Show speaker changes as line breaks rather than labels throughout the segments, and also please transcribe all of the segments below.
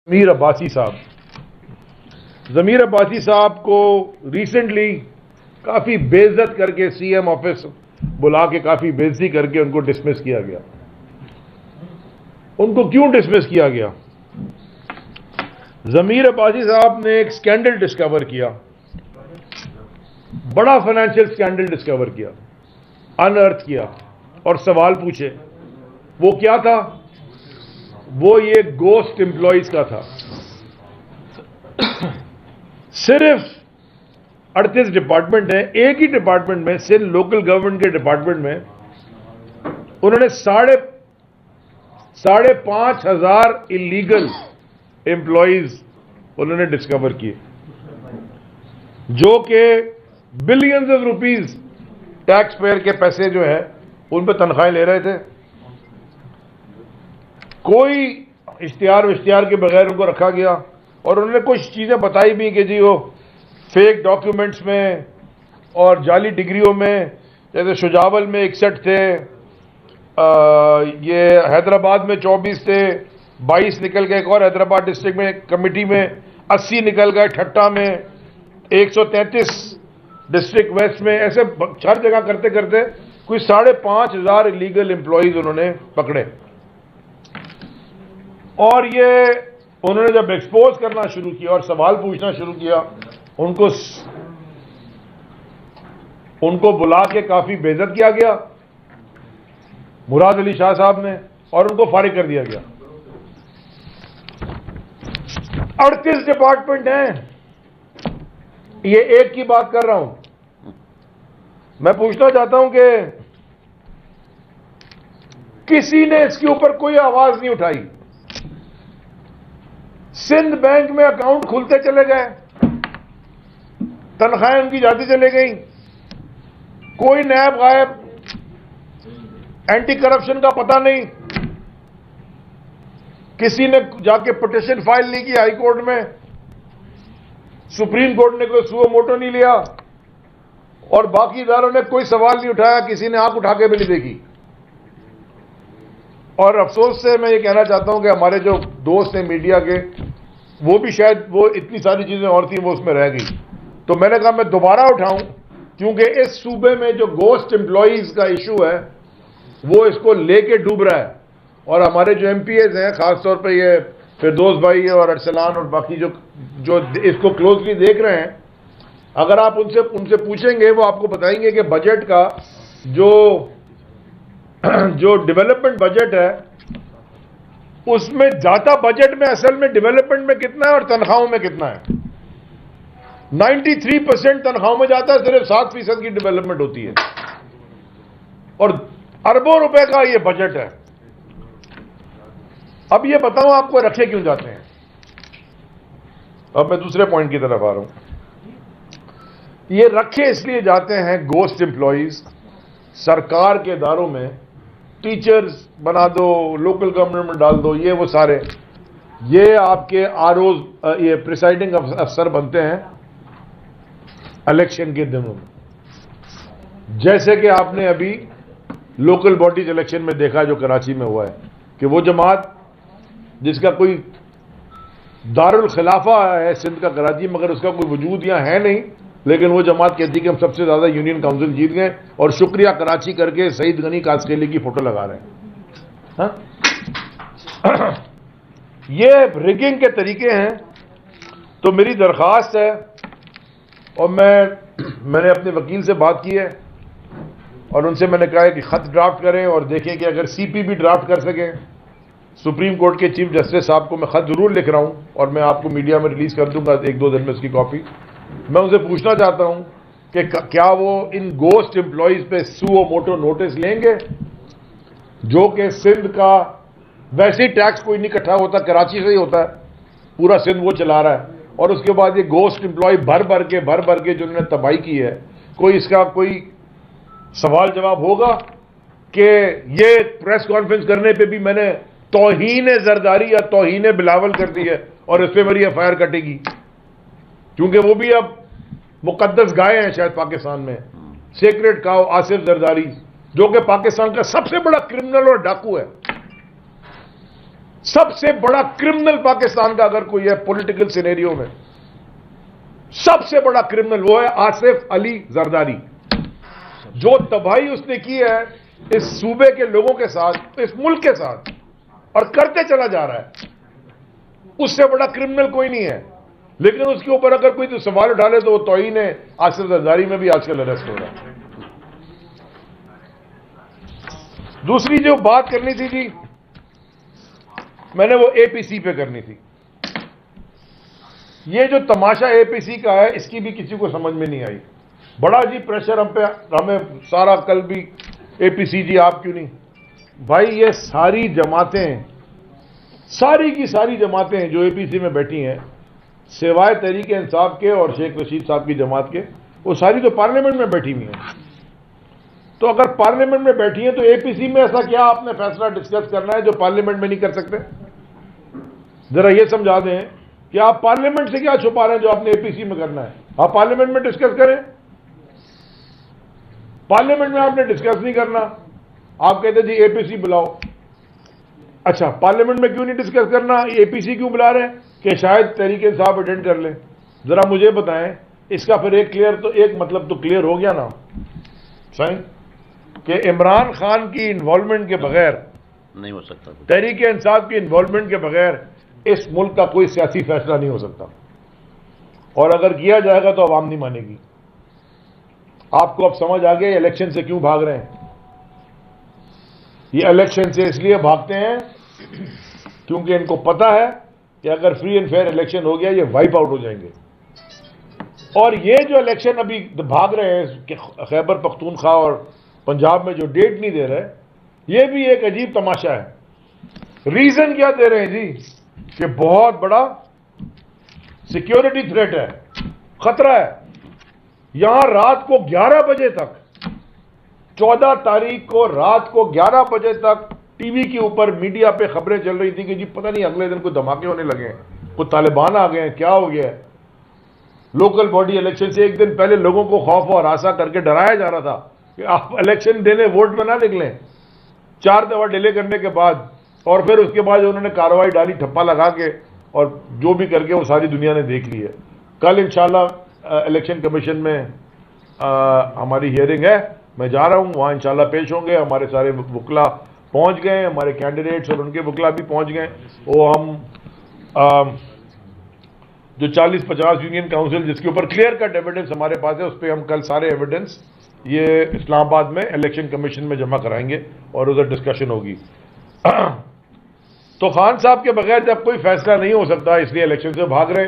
ज़मीर अब्बासी साहब को रिसेंटली काफ़ी बेइज्जत करके सीएम ऑफिस बुला के काफ़ी बेइज्जती करके उनको डिसमिस किया गया। उनको क्यों डिसमिस किया गया? ज़मीर अब्बासी साहब ने एक स्कैंडल डिस्कवर किया, बड़ा फाइनेंशियल स्कैंडल डिस्कवर किया, अनअर्थ किया और सवाल पूछे। वो क्या था? वो ये गोस्ट एम्प्लॉइज का था। सिर्फ 38 डिपार्टमेंट है, एक ही डिपार्टमेंट में, सिर्फ लोकल गवर्नमेंट के डिपार्टमेंट में उन्होंने साढ़े पांच हजार इलीगल एम्प्लॉइज उन्होंने डिस्कवर किए, जो कि billions of rupees tax payer के पैसे जो है उन पर तनख्वाहें ले रहे थे। कोई इश्तिहार के बगैर उनको रखा गया और उन्होंने कुछ चीज़ें बताई भी कि जी वो फेक डॉक्यूमेंट्स में और जाली डिग्रियों में, जैसे शुजावल में 61 थे, ये हैदराबाद में 24 थे, 22 निकल गए, एक और हैदराबाद डिस्ट्रिक्ट में कमेटी में 80 निकल गए, ठट्टा में 133 डिस्ट्रिक्ट वेस्ट में, ऐसे हर जगह करते करते कोई 5,500 इलीगल एम्प्लॉइज उन्होंने पकड़े। और ये उन्होंने जब एक्सपोज करना शुरू किया और सवाल पूछना शुरू किया, उनको बुला के काफी बेइज्जत किया गया मुराद अली शाह साहब ने, और उनको फारिग कर दिया गया। 38 डिपार्टमेंट हैं, ये एक की बात कर रहा हूं। मैं पूछना चाहता हूं कि किसी ने इसके ऊपर कोई आवाज नहीं उठाई। सिंध बैंक में अकाउंट खुलते चले गए, तनख्वाहें उनकी जाती चले गई, कोई नैब गायब, एंटी करप्शन का पता नहीं, किसी ने जाके पिटीशन फाइल नहीं की हाई कोर्ट में, सुप्रीम कोर्ट ने कोई सुओ मोटो नहीं लिया और बाकी इदारों ने कोई सवाल नहीं उठाया, किसी ने आंख उठा के भी नहीं देखी। और अफसोस से मैं ये कहना चाहता हूं कि हमारे जो दोस्त हैं मीडिया के, वो भी शायद वो इतनी सारी चीजें और थी वो उसमें रह गई, तो मैंने कहा मैं दोबारा उठाऊं, क्योंकि इस सूबे में जो गोस्ट एम्प्लॉइज का इशू है वो इसको लेके डूब रहा है। और हमारे जो एमपीएज हैं, खासतौर पर ये फिरदौस भाई और अरसलान और बाकी जो इसको क्लोजली देख रहे हैं, अगर आप उनसे पूछेंगे, वो आपको बताएंगे कि बजट का जो डेवलपमेंट बजट है, उसमें जाता बजट में असल में डेवलपमेंट में कितना है और तनख्वाहों में कितना है। 93% तनख्वाहों में जाता है, सिर्फ 7% की डेवलपमेंट होती है, और अरबों रुपए का ये बजट है। अब ये बताऊं आपको रखे क्यों जाते हैं। अब मैं दूसरे पॉइंट की तरफ आ रहा हूं। ये रखे इसलिए जाते हैं गोस्ट एम्प्लॉइज, सरकार के इदारों में टीचर्स बना दो, लोकल गवर्नमेंट में डाल दो, ये वो सारे, ये आपके आरओ, ये प्रिसाइडिंग अफसर बनते हैं इलेक्शन के दिनों में। जैसे कि आपने अभी लोकल बॉडीज इलेक्शन में देखा जो कराची में हुआ है, कि वो जमात जिसका कोई दारुल खिलाफा है सिंध का कराची, मगर उसका कोई वजूद यहां है नहीं, लेकिन वो जमात कहती कि हम सबसे ज्यादा यूनियन काउंसिल जीत गए और शुक्रिया कराची करके सईद गनी कासकेली की फोटो लगा रहे हैं। हाँ? ये रिगिंग के तरीके हैं। तो मेरी दरख्वास्त है, और मैंने अपने वकील से बात की है और उनसे मैंने कहा है कि खत ड्राफ्ट करें और देखें कि अगर सीपी भी ड्राफ्ट कर सकें। सुप्रीम कोर्ट के चीफ जस्टिस साहब को मैं खत जरूर लिख रहा हूं और मैं आपको मीडिया में रिलीज कर दूंगा 1-2 दिन में उसकी कॉपी। मैं उनसे पूछना चाहता हूं कि क्या वो इन गोस्ट एम्प्लॉइज पे सुओ मोटो नोटिस लेंगे, जो कि सिंध का वैसे ही टैक्स कोई नहीं इकट्ठा होता, कराची से ही होता है, पूरा सिंध वो चला रहा है, और उसके बाद ये गोस्ट एम्प्लॉय भर भर के जो उन्होंने तबाही की है, कोई इसका कोई सवाल जवाब होगा? कि ये प्रेस कॉन्फ्रेंस करने पे भी मैंने तौहीन जरदारी या तौहीन बिलावल कर दी है और इस पर मेरी एफआईआर कटेगी, क्योंकि वो भी अब मुकद्दस गाय हैं शायद पाकिस्तान में, सेक्रेट काउ आसिफ जरदारी, जो कि पाकिस्तान का सबसे बड़ा क्रिमिनल और डाकू है। सबसे बड़ा क्रिमिनल पाकिस्तान का अगर कोई है पॉलिटिकल सिनेरियो में, सबसे बड़ा क्रिमिनल वो है आसिफ अली जरदारी। जो तबाही उसने की है इस सूबे के लोगों के साथ, इस मुल्क के साथ, और करते चला जा रहा है, उससे बड़ा क्रिमिनल कोई नहीं है। लेकिन उसके ऊपर अगर कोई तो सवाल उठा ले तो वो तौहीन है आसिफ जरदारी में भी आजकल अरेस्ट हो रहा है। दूसरी जो बात करनी थी जी, मैंने वो एपीसी पे करनी थी। ये जो तमाशा एपीसी का है इसकी भी किसी को समझ में नहीं आई। बड़ा जी प्रेशर हम पे, हमें सारा कल भी एपीसी जी आप क्यों नहीं। भाई ये सारी जमातें, सारी की सारी जमातें जो एपीसी में बैठी हैं, सिवाय तहरीक इंसाफ के और शेख रशीद साहब की जमात के, वो सारी तो पार्लियामेंट में बैठी हुई हैं। तो अगर पार्लियामेंट में बैठी हैं तो एपीसी में ऐसा क्या आपने फैसला डिस्कस करना है जो पार्लियामेंट में नहीं कर सकते? जरा ये समझा दें कि आप पार्लियामेंट से क्या छुपा रहे हैं जो आपने एपीसी में करना है। आप पार्लियामेंट में डिस्कस करें। पार्लियामेंट में आपने डिस्कस नहीं करना, आप कहते जी एपीसी बुलाओ। अच्छा, पार्लियामेंट में क्यों नहीं डिस्कस करना, एपीसी क्यों बुला रहे हैं कि शायद तहरीक इंसाफ अटेंड कर ले? जरा मुझे बताएं, इसका फिर एक मतलब तो क्लियर हो गया ना सही कि इमरान खान की इन्वॉल्वमेंट के बगैर
नहीं हो सकता,
तहरीक इंसाफ की इन्वॉल्वमेंट के बगैर इस मुल्क का कोई सियासी फैसला नहीं हो सकता, और अगर किया जाएगा तो आवाम नहीं मानेगी। आपको अब समझ आ गया इलेक्शन से क्यों भाग रहे हैं। ये इलेक्शन से इसलिए भागते हैं क्योंकि इनको पता है कि अगर फ्री एंड फेयर इलेक्शन हो गया ये वाइप आउट हो जाएंगे। और ये जो इलेक्शन अभी भाग रहे हैं कि खैबर पख्तूनख्वा और पंजाब में जो डेट नहीं दे रहे, ये भी एक अजीब तमाशा है। रीजन क्या दे रहे हैं जी कि बहुत बड़ा सिक्योरिटी थ्रेट है, खतरा है। यहां रात को 11 बजे तक, 14 तारीख को रात को 11 बजे तक टीवी के ऊपर मीडिया पे खबरें चल रही थी कि जी पता नहीं अगले दिन कोई धमाके होने लगे हैं, कोई तालिबान आ गए हैं, क्या हो गया है। लोकल बॉडी इलेक्शन से एक दिन पहले लोगों को खौफ और आशा करके डराया जा रहा था कि आप इलेक्शन देने वोट में ना निकलें। 4 दफा डिले करने के बाद और फिर उसके बाद उन्होंने कार्रवाई डाली ठप्पा लगा के, और जो भी करके वो सारी दुनिया ने देख ली है। कल इंशाल्लाह इलेक्शन कमीशन में हमारी हियरिंग है, मैं जा रहा हूं वहां इंशाल्लाह पेश होंगे। हमारे सारे वकला पहुंच गए, हमारे कैंडिडेट्स और उनके वकला भी पहुंच गए। वो हम जो 40-50 यूनियन काउंसिल जिसके ऊपर क्लियर कट एविडेंस हमारे पास है, उस पर हम कल सारे एविडेंस ये इस्लामाबाद में इलेक्शन कमीशन में जमा कराएंगे और उधर डिस्कशन होगी। तो खान साहब के बगैर जब कोई फैसला नहीं हो सकता, इसलिए इलेक्शन से भाग रहे।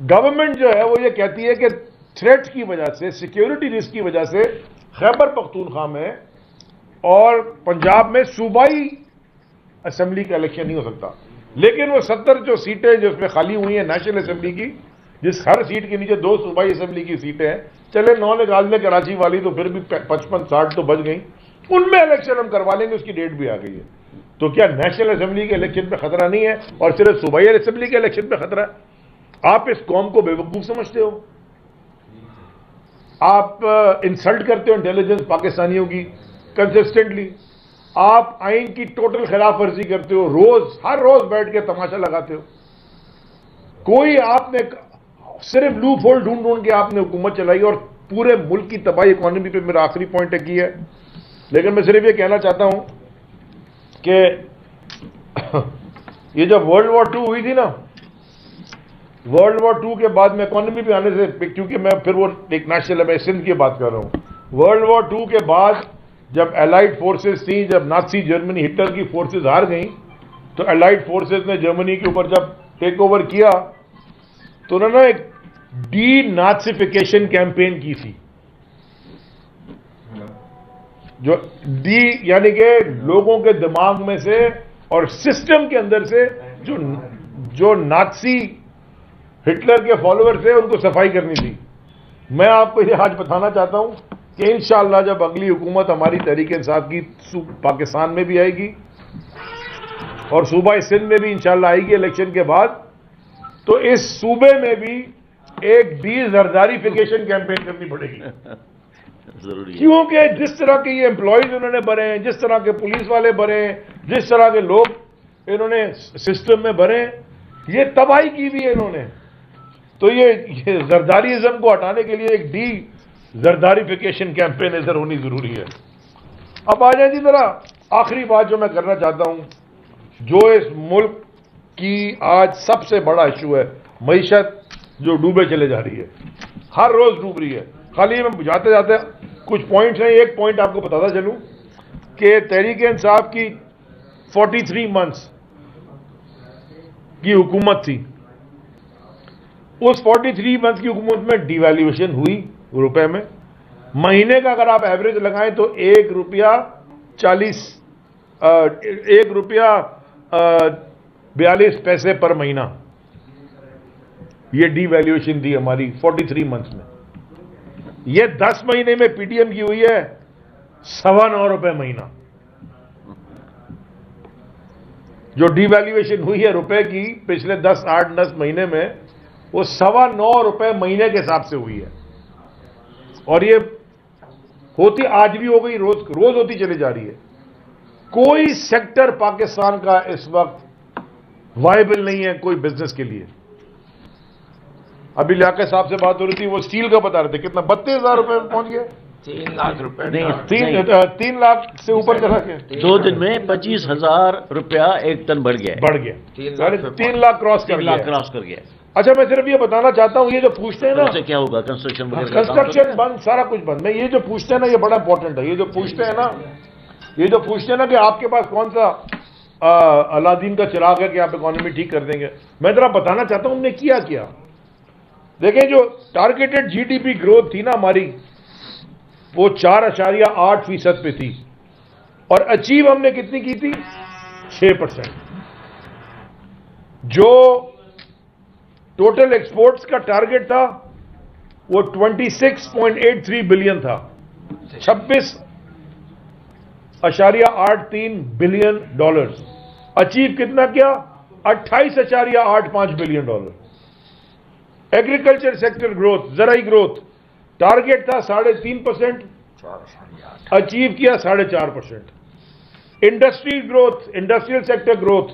गवर्नमेंट जो है वो ये कहती है कि थ्रेट की वजह से, सिक्योरिटी रिस्क की वजह से खैबर पख्तूनख्वा में और पंजाब में सूबाई असेंबली का इलेक्शन नहीं हो सकता। लेकिन वो 70 जो सीटें जो उसमें खाली हुई हैं नेशनल असेंबली की, जिस हर सीट के नीचे 2 सूबाई असेंबली की सीटें हैं, चले 9 निकाल लें कराची वाली तो फिर भी 55-60 तो बच गई, उनमें इलेक्शन हम करवा लेंगे, उसकी डेट भी आ गई है। तो क्या नेशनल असेंबली के इलेक्शन पे खतरा नहीं है और सिर्फ सूबाई असेंबली के इलेक्शन पे खतरा है? आप इस कौम को बेवकूफ समझते हो, आप इंसल्ट करते हो इंटेलिजेंस पाकिस्तानियों की कंसिस्टेंटली, आप आइन की टोटल खिलाफ वर्जी करते हो, हर रोज बैठ के तमाशा लगाते हो। कोई आपने सिर्फ लूप होल ढूंढ ढूंढ के आपने हुकूमत चलाई और पूरे मुल्क की तबाही इकोनॉमी पे मेरा आखिरी पॉइंट है की है। लेकिन मैं सिर्फ ये कहना चाहता हूं कि ये जब वर्ल्ड वॉर 2 हुई थी ना, वर्ल्ड वॉर 2 के बाद में इकोनॉमी पे आने से, क्योंकि मैं फिर वो एक नेशनल मैं सिंध की बात कर रहा हूं, वर्ल्ड वॉर 2 के बाद जब एलाइड फोर्सेस थी, जब नाजी जर्मनी हिटलर की फोर्सेस हार गई, तो एलाइड फोर्सेस ने जर्मनी के ऊपर जब टेक ओवर किया तो उन्होंने एक डी-नाजिफिकेशन कैंपेन की थी। जो यानी कि लोगों के दिमाग में से और सिस्टम के अंदर से जो नाजी हिटलर के फॉलोअर्स थे उनको सफाई करनी थी। मैं आपको ये आज बताना चाहता हूं कि इंशाअल्लाह जब अगली हुकूमत हमारी तहरीक इंसाफ की पाकिस्तान में भी आएगी और सूबा सिंध में भी इंशाअल्लाह आएगी इलेक्शन के बाद, तो इस सूबे में भी एक डी-जरदारीफिकेशन कैंपेन करनी पड़ेगी। जरूरी है, क्योंकि जिस तरह के ये एम्प्लॉयज उन्होंने भरे हैं, जिस तरह के पुलिस वाले भरे हैं, जिस तरह के लोग इन्होंने सिस्टम में भरे, ये तबाही की भी है इन्होंने। तो ये जरदारीज़म को हटाने के लिए एक डी जरदारीफिकेशन कैंपेन इधर होनी जरूरी है। अब आ जाए जी जरा आखिरी बात जो मैं करना चाहता हूं, जो इस मुल्क की आज सबसे बड़ा इशू है, मईशत जो डूबे चले जा रही है, हर रोज डूब रही है। खाली मैं जाते जाते कुछ पॉइंट्स हैं, एक पॉइंट आपको बताता चलूं कि तहरीक इंसाफ की 43 मंथ्स की हुकूमत थी। उस 43 मंथ की हुकूमत में डिवैल्यूएशन हुई रुपए में। महीने का अगर आप एवरेज लगाएं तो ₹1.42 पर महीना ये डिवैल्यूएशन थी हमारी 43 मंथ्स में। ये 10 महीने में पीटीएम की हुई है ₹9.25 महीना। जो डिवैल्यूएशन हुई है रुपए की पिछले 8-10 महीने में, वो ₹9.25 महीने के हिसाब से हुई है। और ये होती आज भी हो गई, रोज होती चली जा रही है। कोई सेक्टर पाकिस्तान का इस वक्त वायबल नहीं है कोई बिजनेस के लिए। अभी लियाकत साहब से बात हो रही थी, वो स्टील का बता रहे थे, कितना 32,000 रुपए में पहुंच गया।
3 लाख रुपए
नहीं,
3 लाख से ऊपर चला गया।
2 दिन में 25,000 रुपया एक टन बढ़ गया।
3 लाख क्रॉस कर
गया।
अच्छा, मैं सिर्फ ये बताना चाहता हूं, ये जो पूछते हैं ना,
उससे क्या होगा?
कंस्ट्रक्शन बंद, सारा कुछ बंद। मैं ये जो पूछते हैं ना, ये बड़ा इंपॉर्टेंट है। ये जो पूछते हैं ना कि आपके पास कौन सा अलादीन का चिराग है कि आप इकोनॉमी ठीक कर देंगे, मैं जरा बताना चाहता हूं उन्होंने किया क्या। देखें, जो टारगेटेड जीडीपी ग्रोथ थी ना हमारी, वो 4.8% पे थी, और अचीव हमने कितनी की थी? 6%। जो टोटल एक्सपोर्ट्स का टारगेट था वो 26.83 बिलियन था। 26.83 बिलियन डॉलर्स। अचीव कितना किया? 28.85 billion dollar. Agriculture sector growth, ज़राई ग्रोथ, टारगेट था 3.5%, अचीव किया 4.5%। Industry growth, industrial sector growth,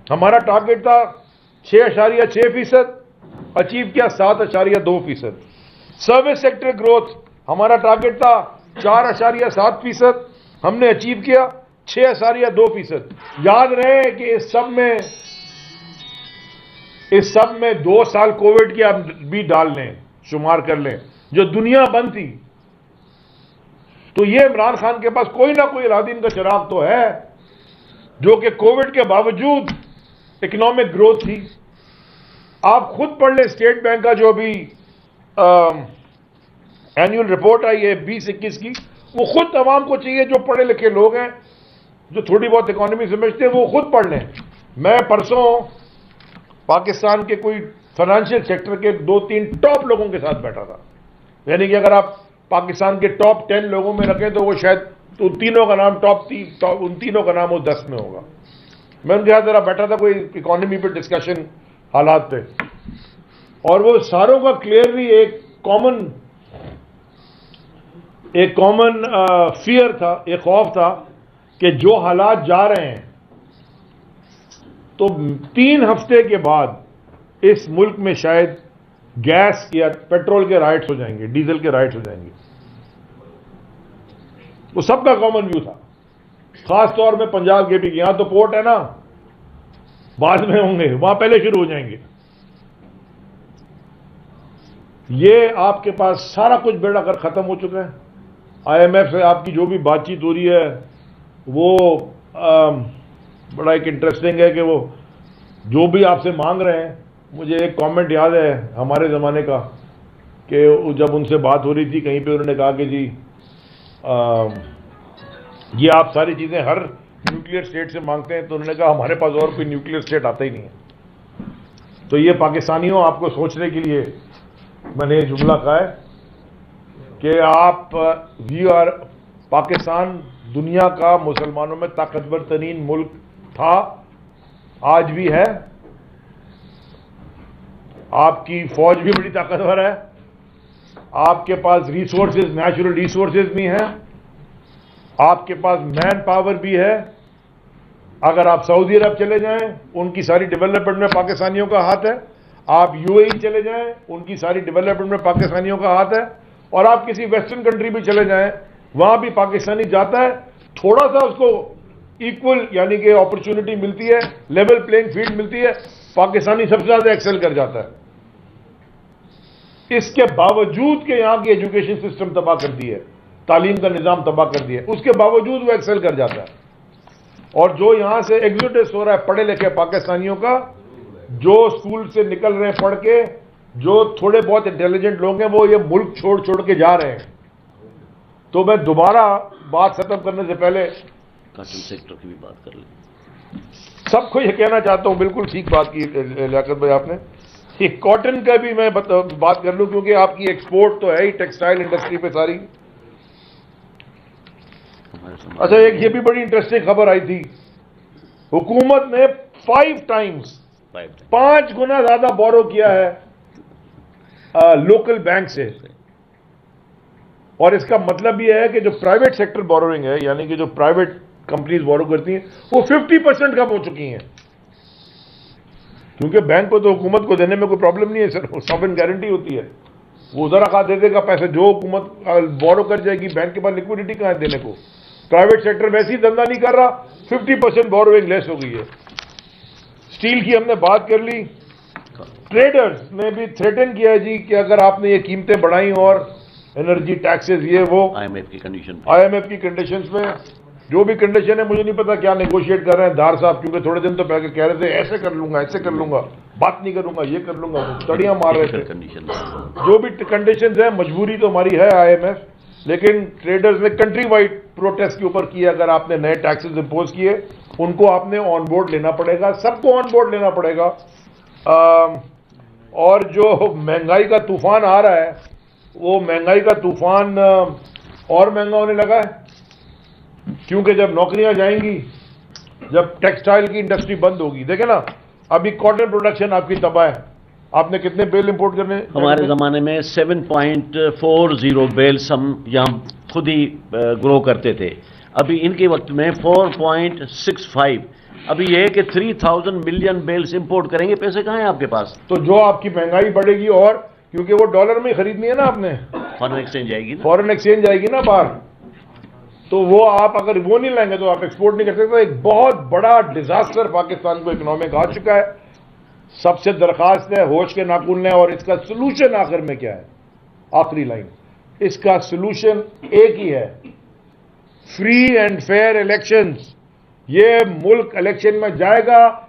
हमारा टारगेट था 6.6%, अचीव किया 7.2%। सर्विस सेक्टर ग्रोथ, हमारा टारगेट था 4.7%, हमने अचीव किया 6.2%। याद रहे कि इस सब में 2 साल कोविड के आप भी डाल लें, शुमार कर लें, जो दुनिया बंद थी। तो ये इमरान खान के पास कोई ना कोई अलादीन का चिराग तो है, जो कि कोविड के बावजूद इकोनॉमिक ग्रोथ थी। आप खुद पढ़ लें स्टेट बैंक का जो अभी एनुअल रिपोर्ट आई है 2021 की, वो खुद तमाम को चाहिए, जो पढ़े लिखे लोग हैं, जो थोड़ी बहुत इकोनॉमी समझते हैं, वो खुद पढ़ लें। मैं परसों पाकिस्तान के कोई फाइनेंशियल सेक्टर के 2-3 टॉप लोगों के साथ बैठा था। यानी कि अगर आप पाकिस्तान के टॉप 10 लोगों में रखें तो वो शायद उन तीनों का नाम उन तीनों का नाम वो 10 में होगा। मैं उनके साथ जरा बैठा था कोई इकोनॉमी पे डिस्कशन, हालात पे, और वो सारों का क्लियरली एक कॉमन फियर था, एक खौफ था कि जो हालात जा रहे हैं, तो 3 हफ्ते के बाद इस मुल्क में शायद गैस या पेट्रोल के राइट्स हो जाएंगे, डीजल के राइट्स हो जाएंगे। वो सबका कॉमन व्यू था, खास तौर में पंजाब के भी। यहां तो पोर्ट है ना, बाद में होंगे, वहां पहले शुरू हो जाएंगे। ये आपके पास सारा कुछ बेड़ा कर खत्म हो चुका है। आईएमएफ से आपकी जो भी बातचीत हो रही है, वो बड़ा एक इंटरेस्टिंग है कि वो जो भी आपसे मांग रहे हैं। मुझे एक कमेंट याद है हमारे ज़माने का, कि जब उनसे बात हो रही थी कहीं पे, उन्होंने कहा कि जी ये आप सारी चीज़ें हर न्यूक्लियर स्टेट से मांगते हैं, तो उन्होंने कहा हमारे पास और कोई न्यूक्लियर स्टेट आता ही नहीं है। तो ये पाकिस्तानियों, आपको सोचने के लिए मैंने ये जुमला कहा है कि पाकिस्तान दुनिया का मुसलमानों में ताकतवर तरीन मुल्क था, आज भी है। आपकी फौज भी बड़ी ताकतवर है, आपके पास रिसोर्सेज, नेचुरल रिसोर्सेज भी हैं, आपके पास मैन पावर भी है, अगर आप सऊदी अरब चले जाएं, उनकी सारी डेवलपमेंट में पाकिस्तानियों का हाथ है। आप यूएई चले जाएं, उनकी सारी डेवलपमेंट में पाकिस्तानियों का हाथ है। और आप किसी वेस्टर्न कंट्री भी चले जाएं, वहां भी पाकिस्तानी जाता है, थोड़ा सा उसको इक्वल यानी कि अपॉर्चुनिटी मिलती है, लेवल प्लेइंग फील्ड मिलती है, पाकिस्तानी सबसे ज्यादा एक्सेल कर जाता है। इसके बावजूद कि यहां की एजुकेशन सिस्टम तबाह कर दी है, तालीम का निजाम तबाह कर दिया है, उसके बावजूद वो एक्सेल कर जाता है। और जो यहां से एग्जोडस हो रहा है पढ़े लिखे पाकिस्तानियों का, जो स्कूल से निकल रहे हैं पढ़ के, जो थोड़े बहुत इंटेलिजेंट लोग हैं, वो ये मुल्क छोड़ छोड़ के जा रहे हैं। तो मैं दोबारा बात खत्म करने से पहले
कॉटन सेक्टर की भी बात कर लें।
सबको ये कहना चाहता हूं, बिल्कुल ठीक बात की लियाकत भाई आपने, ये कॉटन का भी मैं बात कर लूं, क्योंकि आपकी एक्सपोर्ट तो है ही टेक्सटाइल इंडस्ट्री पे सारी। अच्छा, एक ये भी बड़ी इंटरेस्टिंग खबर आई थी, हुकूमत ने 5 गुना ज्यादा बोरो किया है लोकल बैंक से। और इसका मतलब यह है कि जो प्राइवेट सेक्टर बोरोइंग है, यानी कि जो प्राइवेट कंपनीज बोरो करती हैं, वो 50% कम हो चुकी हैं। क्योंकि बैंक को तो हुकूमत को देने में कोई प्रॉब्लम नहीं है सर, सॉवरेन गारंटी होती है, वो जरा खा दे देगा पैसे, जो हुकूमत बोरो कर जाएगी, बैंक के पास लिक्विडिटी कहां है देने को। प्राइवेट सेक्टर वैसे ही धंधा नहीं कर रहा, 50% बोरोइंग लेस हो गई है। स्टील की हमने बात कर ली, ट्रेडर्स ने भी थ्रेटन किया है जी कि अगर आपने ये कीमतें बढ़ाई और एनर्जी टैक्सेस ये वो,
आईएमएफ की
कंडीशंस में, जो भी कंडीशन है, मुझे नहीं पता क्या नेगोशिएट कर रहे हैं दार साहब, क्योंकि थोड़े दिन तो पहले कह रहे थे ऐसे कर लूंगा, ऐसे कर लूंगा, बात नहीं करूंगा, ये कर लूंगा, तड़ियां मार रहे थे। जो भी कंडीशंस है, मजबूरी तो हमारी है आईएमएफ, लेकिन ट्रेडर्स ने कंट्री वाइड प्रोटेस्ट के ऊपर किया। अगर आपने नए टैक्सेस इंपोज किए, उनको आपने ऑन बोर्ड लेना पड़ेगा, सबको ऑन बोर्ड लेना पड़ेगा। और जो महंगाई का तूफान आ रहा है, वो महंगाई का तूफान और महंगा होने लगा है, क्योंकि जब नौकरियां जाएंगी, जब टेक्सटाइल की इंडस्ट्री बंद होगी, देखे ना अभी कॉटन प्रोडक्शन आपकी तबाह है। आपने कितने बेल इंपोर्ट करने?
हमारे जमाने में 7.40 बेल्स हम यहाँ खुद ही ग्रो करते थे, अभी इनके वक्त में 4.65। अभी ये है कि 3000 मिलियन बेल्स इंपोर्ट करेंगे, पैसे कहाँ हैं आपके पास?
तो जो आपकी महंगाई बढ़ेगी, और क्योंकि वो डॉलर में खरीदनी है ना आपने,
फॉरेन एक्सचेंज जाएगी ना,
फॉरेन एक्सचेंज जाएगी ना बाहर, तो वो आप अगर वो नहीं लाएंगे तो आप एक्सपोर्ट नहीं कर सकते। तो एक बहुत बड़ा डिजास्टर पाकिस्तान को इकोनॉमिक आ चुका है। सबसे दरखास्त है होश के नाखून लें, और इसका सोल्यूशन आखिर में क्या है? आखिरी लाइन, इसका सोल्यूशन एक ही है, फ्री एंड फेयर इलेक्शंस। ये मुल्क इलेक्शन में जाएगा